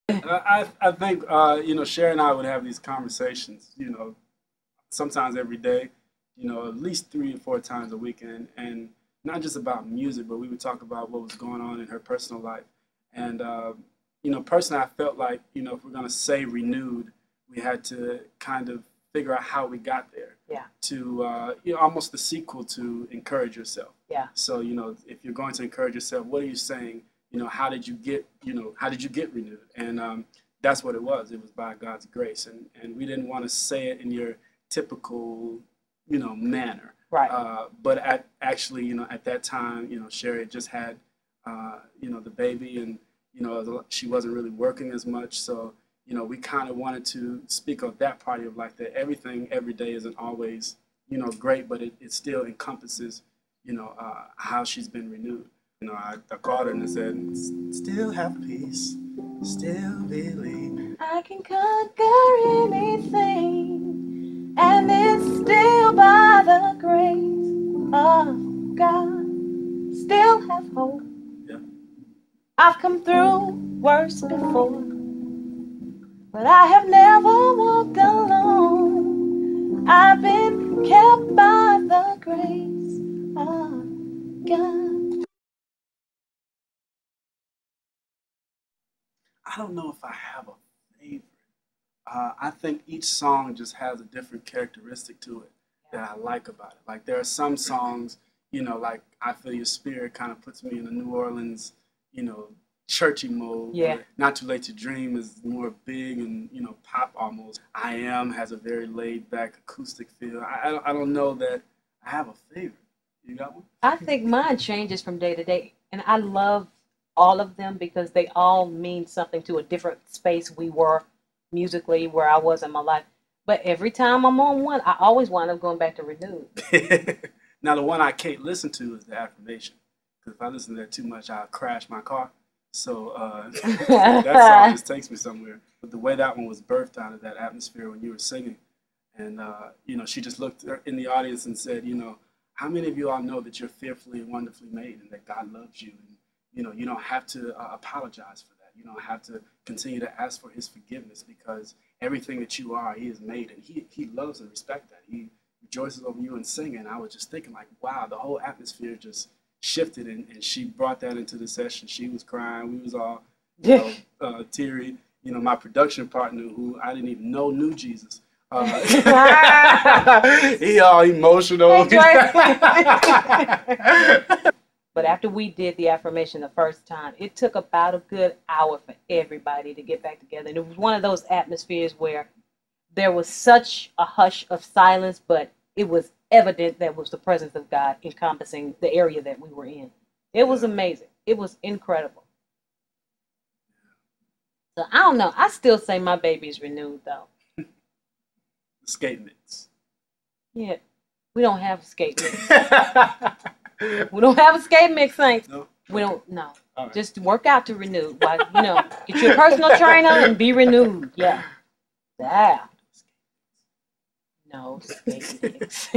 I think Sherry and I would have these conversations, sometimes every day, at least 3 or 4 times a week, and not just about music, but we would talk about what was going on in her personal life. And personally, I felt like if we're gonna say renewed, we had to kind of figure out how we got there. Yeah. To almost the sequel to encourage yourself. Yeah. So if you're going to encourage yourself, what are you saying? How did you get renewed? And that's what it was. It was by God's grace, and we didn't want to say it in your typical manner. Right. But at that time, Sherry had just had the baby, and she wasn't really working as much, so we kind of wanted to speak of that part of life, that everything every day isn't always great, but it still encompasses how she's been renewed. I called her and I said, still have peace, still believe. I can conquer anything, and it's still by the grace of God. Still have hope. Yeah. I've come through worse before, but I have never walked alone. I've been kept by the grace of God. I don't know if I have a favorite. I think each song just has a different characteristic to it that I like about it. Like there are some songs, like I Feel Your Spirit kind of puts me in a New Orleans, churchy mode. Yeah. Not Too Late to Dream is more big and, pop almost. I Am has a very laid back acoustic feel. I don't know that I have a favorite. You got one? I think mine changes from day to day, and I love all of them because they all mean something to a different space we were musically, where I was in my life. But every time I'm on one, I always wind up going back to Renewed. Now, the one I can't listen to is the Affirmation, because if I listen to that too much, I'll crash my car. So that song just takes me somewhere. But the way that one was birthed out of that atmosphere when you were singing, and she just looked in the audience and said, how many of you all know that you're fearfully and wonderfully made, and that God loves you, and you don't have to apologize for that. You don't have to continue to ask for His forgiveness, because everything that you are, He has made, and He loves and respects that. He rejoices over you and singing. And I was just thinking, like, wow, the whole atmosphere just shifted, and she brought that into the session. She was crying. We was all teary. My production partner, who I didn't even know knew Jesus, he all emotional. But after we did the affirmation the first time, it took about a good hour for everybody to get back together. And it was one of those atmospheres where there was such a hush of silence, but it was evident that was the presence of God encompassing the area that we were in. It was amazing. It was incredible. So I don't know. I still say my baby's renewed, though. Skate mix. Yeah. We don't have a skate mix. We don't have a skate mix, Saints. No? We don't, no. Right. Just work out to renew. Like, get your personal trainer and be renewed. Yeah. Yeah. No skate mix.